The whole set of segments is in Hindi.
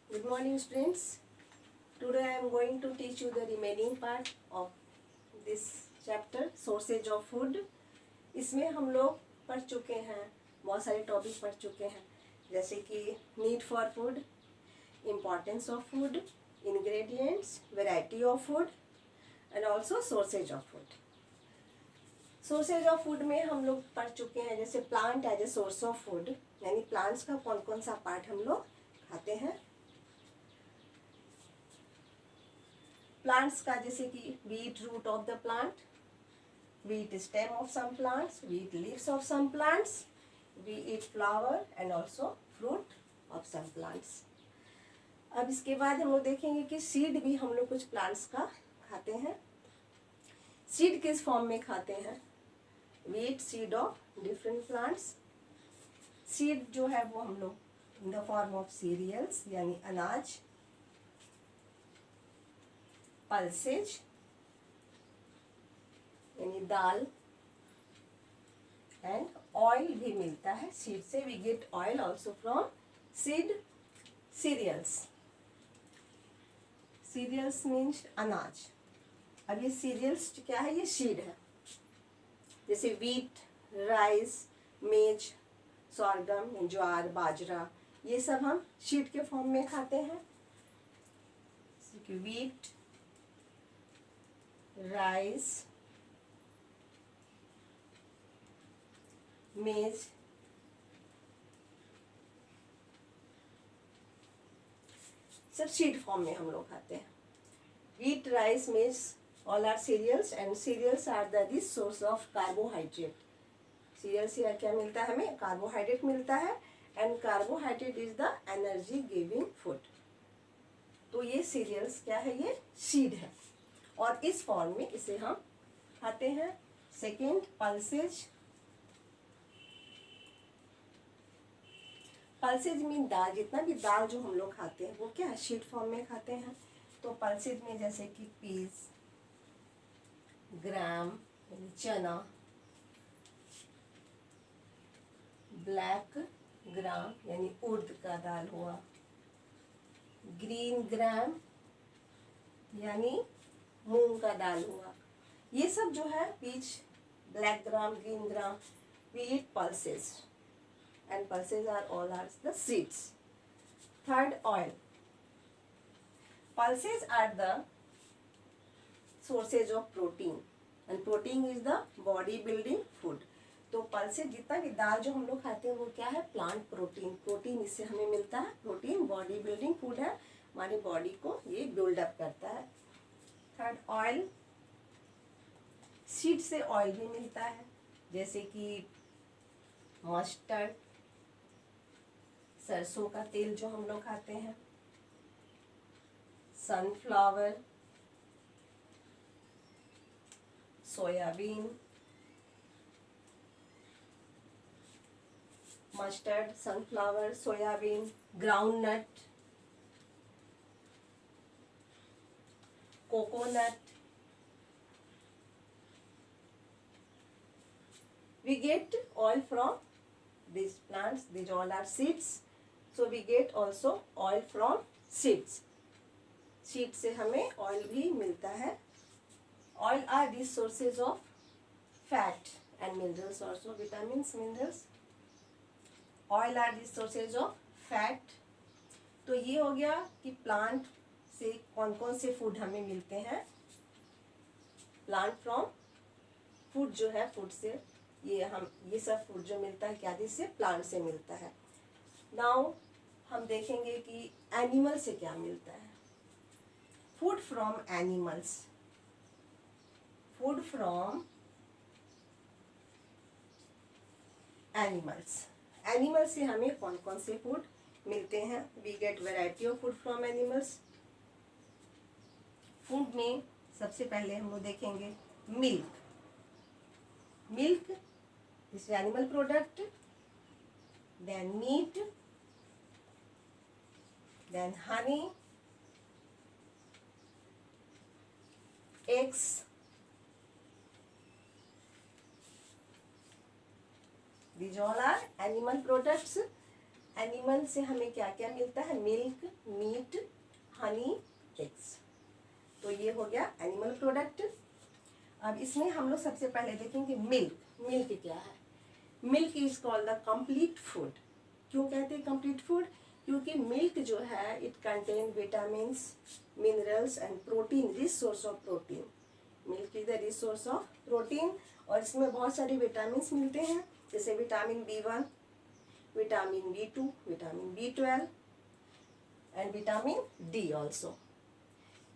Good morning, students. Today I am going to teach you the remaining part of this chapter, sources of food. इसमें हम लोग पढ़ चुके हैं, बहुत सारे टॉपिक पढ़ चुके हैं, जैसे कि need for food, importance of food, ingredients, variety of food and also sources of food. Sources of food में हम लोग पढ़ चुके हैं जैसे plant as a source of food, यानी प्लांट्स का कौन कौन सा पार्ट हम लोग खाते हैं. प्लांट्स का जैसे कि we eat root of the plant, we eat stem of some plants, we eat leaves of some plants, we eat flower and also fruit of some plants. अब इसके बाद हम लोग देखेंगे कि सीड भी हम लोग कुछ प्लांट्स का खाते हैं. सीड किस फॉर्म में खाते हैं? We eat seed of different plants. Seed जो है वो हम लोग in the form of cereals यानी अनाज, पल्सेज यानी दाल एंड ऑयल भी मिलता है सीड से. We get oil also from seed. Cereals, cereals means अनाज. अब ये सीरियल्स क्या है? ये सीड है. जैसे वीट, राइस, मेज, सॉर्गम, ज्वार, बाजरा, ये सब हम सीड के फॉर्म में खाते हैं. वीट, राइस, मेज, सब सीड फॉर्म में हम लोग खाते हैं. Wheat, rice, maize all are cereals and cereals are the this source of carbohydrate. Cereal से क्या मिलता है? हमें कार्बोहाइड्रेट मिलता है and carbohydrate is the energy giving food. तो ये सीरियल्स क्या है? ये सीड है और इस फॉर्म में इसे हम खाते हैं. Second, pulses. पल्सेज मीन दाल. जितना भी दाल जो हम लोग खाते हैं वो क्या है? सीड फॉर्म में खाते हैं. तो पल्सेज में जैसे कि पीस, ग्राम यानी चना, ब्लैक ग्राम यानी उर्द का दाल हुआ, ग्रीन ग्राम यानी मूंग का दाल हुआ. ये सब जो है peas, black gram, green gram, we eat pulses and pulses are all are the seeds. Third, oil. Pulses are the sources of protein and protein is the body building food. तो पल्सेस जितना भी दाल जो हम लोग खाते हैं वो क्या है? Plant protein. प्रोटीन इससे हमें मिलता है. प्रोटीन बॉडी बिल्डिंग फूड है, हमारी बॉडी को ये बिल्डअप करता है. Third, oil. सीड से ऑयल भी मिलता है जैसे कि मस्टर्ड, सरसों का तेल जो हम लोग खाते हैं, sunflower, soybean, mustard, sunflower, soybean, groundnut, coconut. We get oil from these plants. These all are seeds. So we get also oil from seeds. Seed से हमें oil भी मिलता है. Oil are these sources of fat and minerals also, vitamins, minerals. Oil are these sources of fat. तो ये हो गया कि प्लांट से कौन कौन से फूड हमें मिलते हैं. प्लांट फ्रॉम फूड जो है, फूड से ये सब फूड जो मिलता है क्या से? प्लांट से मिलता है. नाउ हम देखेंगे कि एनिमल से क्या मिलता है. Food from animals. Food from animals. Animal से हमें कौन कौन से फूड मिलते हैं? We get variety of food from animals. Food में सबसे पहले हम लोग देखेंगे milk. Milk is animal product, then meat, then honey, eggs, these all are animal products animal से हमें क्या क्या मिलता है? Milk, meat, honey, eggs. तो ये हो गया एनिमल प्रोडक्ट। अब इसमें हम लोग सबसे पहले देखेंगे मिल्क। मिल्क क्या है? Milk is called the complete food. क्यों कहते हैं कंप्लीट फूड? क्योंकि मिल्क जो है it contain vitamins, minerals and protein, rich source of protein. Milk is the rich source of protein, और इसमें बहुत सारे विटामिन्स मिलते हैं, जैसे vitamin B1, vitamin B2, vitamin B12 and vitamin D also.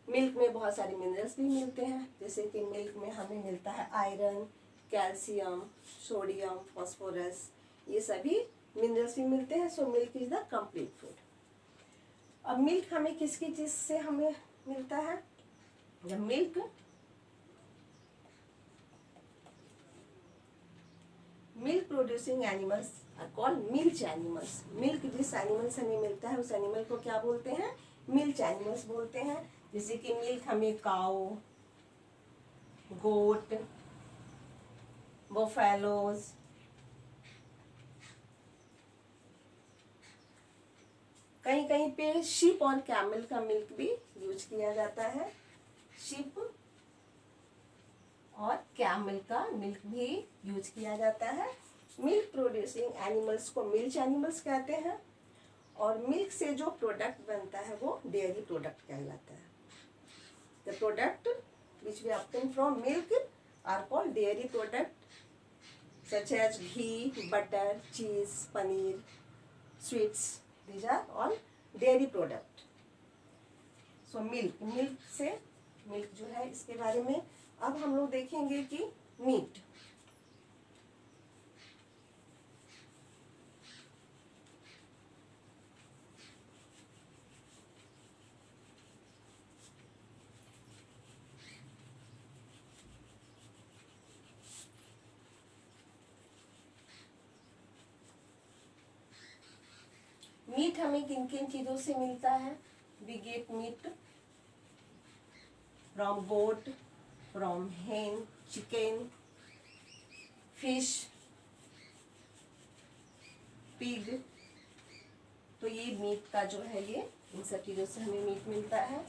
Milk में बहुत सारे मिनरल्स भी मिलते हैं, जैसे कि मिल्क में हमें मिलता है आयरन, कैल्शियम, सोडियम, फास्फोरस, ये सभी मिनरल्स भी मिलते हैं। So milk is the complete food. अब मिल्क हमें किसकी चीज से हमें मिलता है? जब milk producing animals are called milch animals. Milk जिस एनिमल से हमें मिलता है उस एनिमल को क्या बोलते हैं? मिल्च एनिमल्स बोलते हैं। जैसे कि मिल्क हमें काऊ, गोट, बफेलोज, कहीं कहीं पे शिप और कैमल का मिल्क भी यूज किया जाता है। शिप और कैमल का मिल्क भी यूज किया जाता है। मिल्क प्रोड्यूसिंग एनिमल्स को मिल्च एनिमल्स कहते हैं, और मिल्क से जो प्रोडक्ट बनता है वो डेयरी प्रोडक्ट कहलाता है। The product which we obtain from milk are called dairy product, such as ghee, butter, cheese, paneer, sweets. These are all dairy product. So milk से मिल्क जो है इसके बारे में। अब हम लोग देखेंगे कि मीट। मीट हमें किन किन चीज़ों से मिलता है? We get meat from goat, from hen, chicken, fish, pig. तो ये मीट का जो है ये इन सब चीज़ों से हमें मीट मिलता है।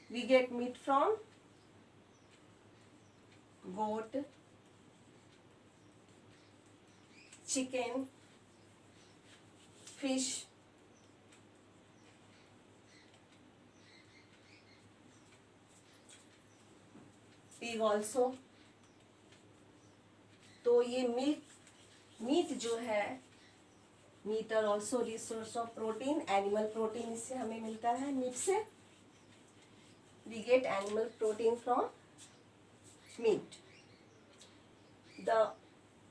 We get meat from goat, chicken, fish, pig also। तो ये मीट जो है, meat are also resource of protein, animal protein इससे हमें मिलता है। मीट से we get animal protein from meat. The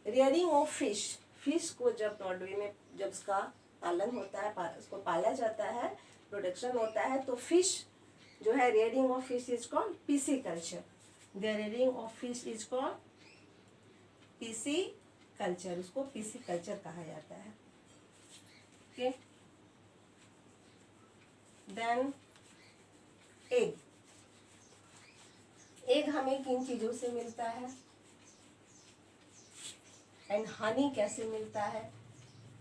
rearing of fish को जब ब्रॉडवे में जब उसका पालन होता है, उसको पाला जाता है, प्रोडक्शन होता है, तो फिश जो है, rearing of fish is called PC culture. The rearing of fish is called PC culture. उसको पीसी कल्चर कहा जाता है। ओके, देन एग हमें किन चीज़ों से मिलता है? एंड हनी कैसे मिलता है?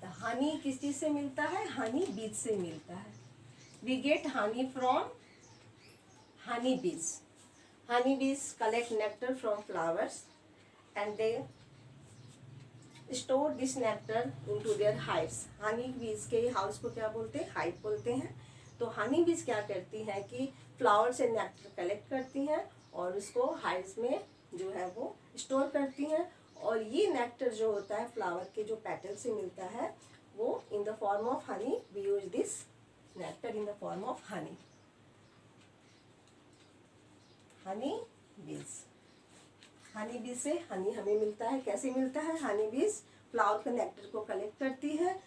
तो हनी किस चीज़ से मिलता है? हनी बीज से मिलता है। We get honey from honey bees. Honey bees collect nectar from flowers and they store this nectar into their hives. Honey bees के हाउस को क्या बोलते हैं? हाइव बोलते हैं। तो हनी बीज क्या करती है कि फ्लावर से नेक्टर कलेक्ट करती हैं और उसको हाइव्स में जो है वो स्टोर करती हैं, और ये नेक्टर जो होता है फ्लावर के जो पेटल से मिलता है वो in the form of honey. We use this nectar in the form of honey. Honey bees से हनी हमें मिलता है। कैसे मिलता है? हनी बीज फ्लावर के नेक्टर को कलेक्ट करती है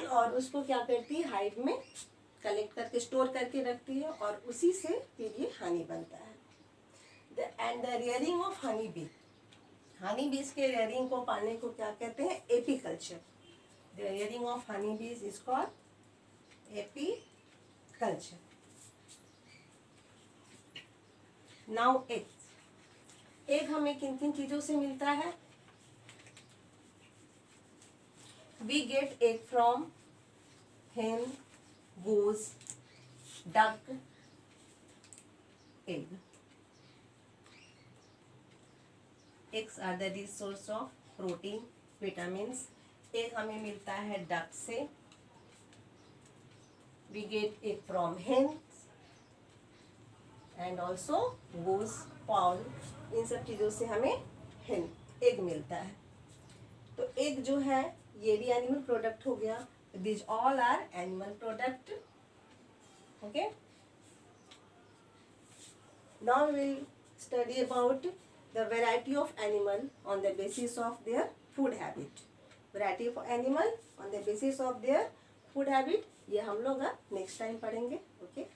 और उसको क्या करती है? हाइव में कलेक्ट करके स्टोर करके रखती है, और उसी से फिर ये हनी बनता है। And the rearing of honey bees, honey bees के रेयरिंग को पालने को क्या कहते हैं? Apiculture. The rearing of honey bees is called apiculture. Now egg हमें किन किन चीजों से मिलता है? We get egg from hen, goose, duck, egg. Eggs are the rich source of protein, vitamins. Egg हमें मिलता है डक से. We get egg from hens and also goose, fowl. इन सब चीज़ों से हमें hen एग मिलता है. तो एग जो है ये भी एनिमल प्रोडक्ट हो गया. These all are animal product. Okay. Now we will study about the variety of animal on the basis of their food habit. Variety of animal on the basis of their food habit. ये हम लोग नेक्स्ट टाइम पढ़ेंगे. Okay.